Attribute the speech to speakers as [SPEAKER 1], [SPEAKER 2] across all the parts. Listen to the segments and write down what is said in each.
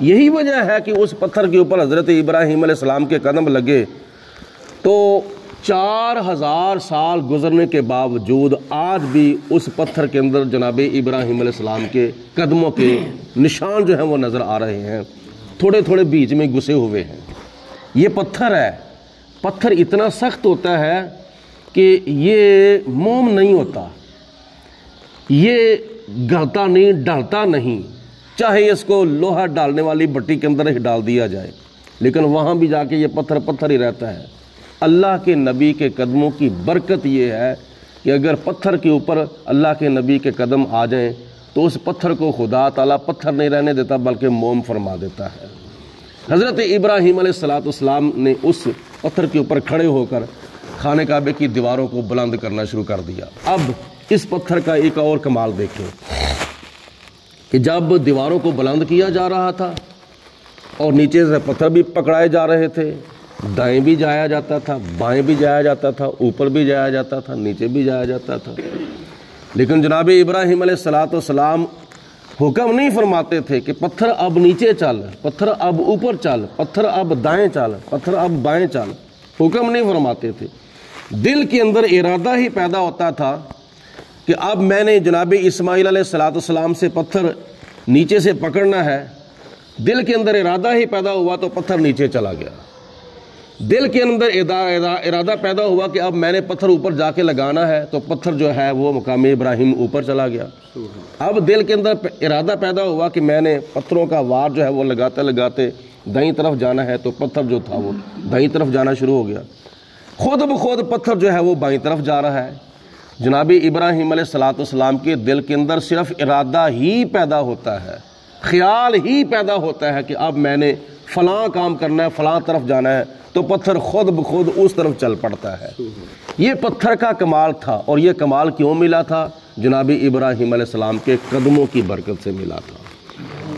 [SPEAKER 1] یہی وجہ ہے کہ اس پتھر کے اوپر حضرت ابراہیم علیہ السلام کے قدم لگے تو 4000 سال گزرنے کے باوجود آج بھی اس پتھر کے اندر جناب ابراہیم علیہ السلام کے قدموں کے نشان جو ہیں وہ نظر آ رہے ہیں، تھوڑے تھوڑے بیچ میں گھسے ہوئے ہیں۔ یہ پتھر ہے، پتھر اتنا سخت ہوتا ہے کہ یہ موم نہیں ہوتا، یہ گلتا نہیں، ڈلتا نہیں، چاہے اس کو لوہا ڈالنے والی بٹی کے اندر ہی ڈال دیا جائے، لیکن وہاں بھی جا کے یہ پتھر پتھر ہی رہتا ہے۔ اللہ کے نبی کے قدموں کی برکت یہ ہے کہ اگر پتھر کے اوپر اللہ کے نبی کے قدم آ جائیں تو اس پتھر کو خدا تعالیٰ پتھر نہیں رہنے دیتا بلکہ موم فرما دیتا ہے۔ حضرت ابراہیم علیہ السلام نے اس پتھر کے اوپر کھڑے ہو کر خانہ کعبے کی دیواروں کو بلند کرنا شروع کر دیا۔ اب اس پتھر کا ایک اور کمال دیکھیں کہ جب دیواروں کو بلند کیا جا رہا تھا اور نیچے سے پتھر بھی پکڑائے جا رہے تھے، دائیں بھی جایا جاتا تھا، بائیں بھی جایا جاتا تھا، اوپر بھی جایا جاتا تھا، نیچے بھی جایا جاتا تھا، لیکن جناب ابراہیم علیہ السلام حکم نہیں فرماتے تھے کہ پتھر اب نیچے چل، پتھر اب اوپر چل، پتھر اب دائیں چل، پتھر اب بائیں چل، حکم نہیں فرماتے تھے۔ دل کے اندر ارادہ ہی پیدا ہوتا تھا کہ اب میں نے جناب اسماعیل علیہ السلام سے پتھر نیچے سے پکڑنا ہے، دل کے اندر ارادہ ہی پیدا ہوا تو پتھر نیچے چلا گیا۔ دل کے اندر ارادہ پیدا ہوا کہ اب میں نے پتھر اوپر جا کے لگانا ہے تو پتھر جو ہے وہ مقام ابراہیم اوپر چلا گیا۔ اب دل کے اندر ارادہ پیدا ہوا کہ میں نے پتھروں کا وار جو ہے وہ لگاتے لگاتے دائیں طرف جانا ہے تو پتھر جو تھا وہ دائیں طرف جانا شروع ہو گیا، خود بخود پتھر جو ہے وہ بائیں طرف جا رہا ہے۔ جناب ابراہیم علیہ السلام کے دل کے اندر صرف ارادہ ہی پیدا ہوتا ہے، خیال ہی پیدا ہوتا ہے کہ اب میں نے فلاں کام کرنا ہے، فلاں طرف جانا ہے تو پتھر خود بخود اس طرف چل پڑتا ہے۔ یہ پتھر کا کمال تھا، اور یہ کمال کیوں ملا تھا؟ جناب ابراہیم علیہ السلام کے قدموں کی برکت سے ملا تھا،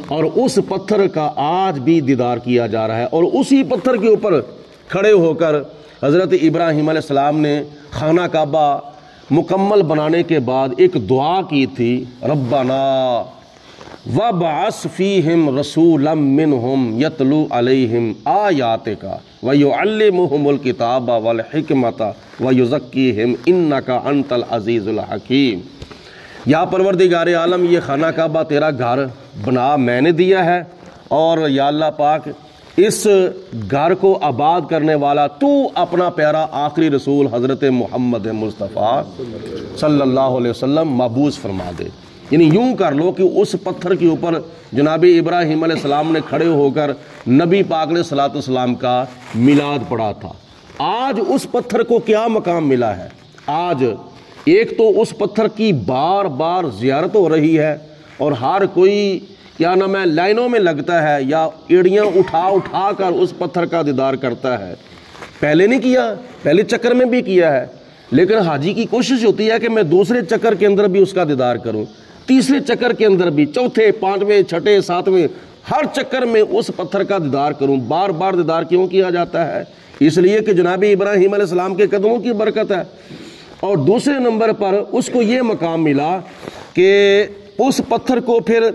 [SPEAKER 1] اور اس پتھر کا آج بھی دیدار کیا جا رہا ہے۔ اور اسی پتھر کے اوپر کھڑے ہو کر حضرت ابراہیم علیہ السلام نے خانہ کعبہ مکمل بنانے کے بعد ایک دعا کی تھی، ربنا وَبْعَثْ فِيهِمْ رَسُولًا مِّنْهُمْ يَتْلُو عَلَيْهِمْ آيَاتِكَ وَيُعَلِّمُهُمُ الْكِتَابَ وَالْحِكْمَةَ وَيُزَكِّيهِمْ إِنَّكَ أَنْتَ الْعَزِيزُ الْحَكِيمُ۔ یا پروردگار عالم، یہ خانہ کعبہ تیرا گھر بنا میں نے دیا ہے، اور یا اللہ پاک اس گھر کو آباد کرنے والا تو اپنا پیارا آخری رسول حضرت محمد مصطفیٰ صلی اللہ علیہ وسلم مبعوث فرما دے۔ یعنی یوں کر لو کہ اس پتھر کے اوپر جناب ابراہیم علیہ السلام نے کھڑے ہو کر نبی پاک علیہ السلام کا میلاد پڑھا تھا۔ آج اس پتھر کو کیا مقام ملا ہے؟ آج ایک تو اس پتھر کی بار بار زیارت ہو رہی ہے، اور ہر کوئی کیا نام ہے لائنوں میں لگتا ہے یا ایڑیاں اٹھا اٹھا کر اس پتھر کا دیدار کرتا ہے۔ پہلے نہیں کیا، پہلے چکر میں بھی کیا ہے، لیکن حاجی کی کوشش ہوتی ہے کہ میں دوسرے چکر کے اندر بھی اس کا دیدار کروں، تیسرے چکر کے اندر بھی، چوتھے، پانچویں، چھٹے، ساتویں، ہر چکر میں اس پتھر کا دیدار کروں۔ بار بار دیدار کیوں کیا جاتا ہے؟ اس لیے کہ جناب ابراہیم علیہ السلام کے قدموں کی برکت ہے۔ اور دوسرے نمبر پر اس کو یہ مقام ملا کہ اس پتھر کو پھر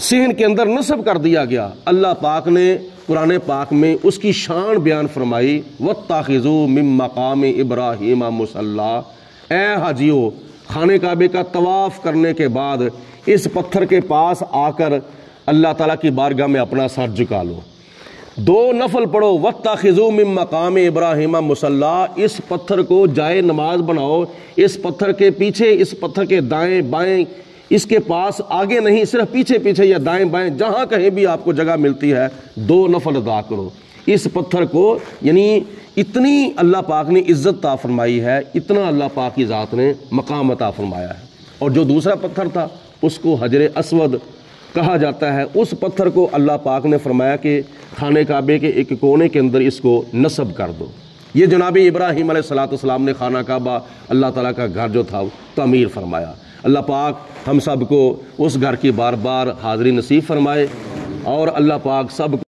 [SPEAKER 1] صحن کے اندر نصب کر دیا گیا۔ اللہ پاک نے قرآن پاک میں اس کی شان بیان فرمائی، وَاتَّخِذُوا مِن مَّقَامِ إِبْرَاهِيمَ مُصَلًّى۔ اے حاجیو، خانہ کعبے کا طواف کرنے کے بعد اس پتھر کے پاس آ کر اللہ تعالیٰ کی بارگاہ میں اپنا سر جھکا لو، 2 نفل پڑھو، وَاتَّخِذُوا مِن مَّقَامِ إِبْرَاهِيمَ مُصَلًّى۔ اس پتھر کو جائے نماز بناؤ، اس پتھر کے پیچھے، اس پتھر کے دائیں بائیں، اس کے پاس آگے نہیں، صرف پیچھے پیچھے یا دائیں بائیں جہاں کہیں بھی آپ کو جگہ ملتی ہے 2 نفل ادا کرو۔ اس پتھر کو یعنی اتنی اللہ پاک نے عزت عطا فرمائی ہے، اتنا اللہ پاک کی ذات نے مقام عطا فرمایا ہے۔ اور جو دوسرا پتھر تھا اس کو حجر اسود کہا جاتا ہے، اس پتھر کو اللہ پاک نے فرمایا کہ خانہ کعبے کے ایک کونے کے اندر اس کو نصب کر دو۔ یہ جناب ابراہیم علیہ السلام نے خانہ کعبہ اللہ تعالیٰ کا گھر جو تھا تعمیر فرمایا۔ اللہ پاک ہم سب کو اس گھر کی بار بار حاضری نصیب فرمائے، اور اللہ پاک سب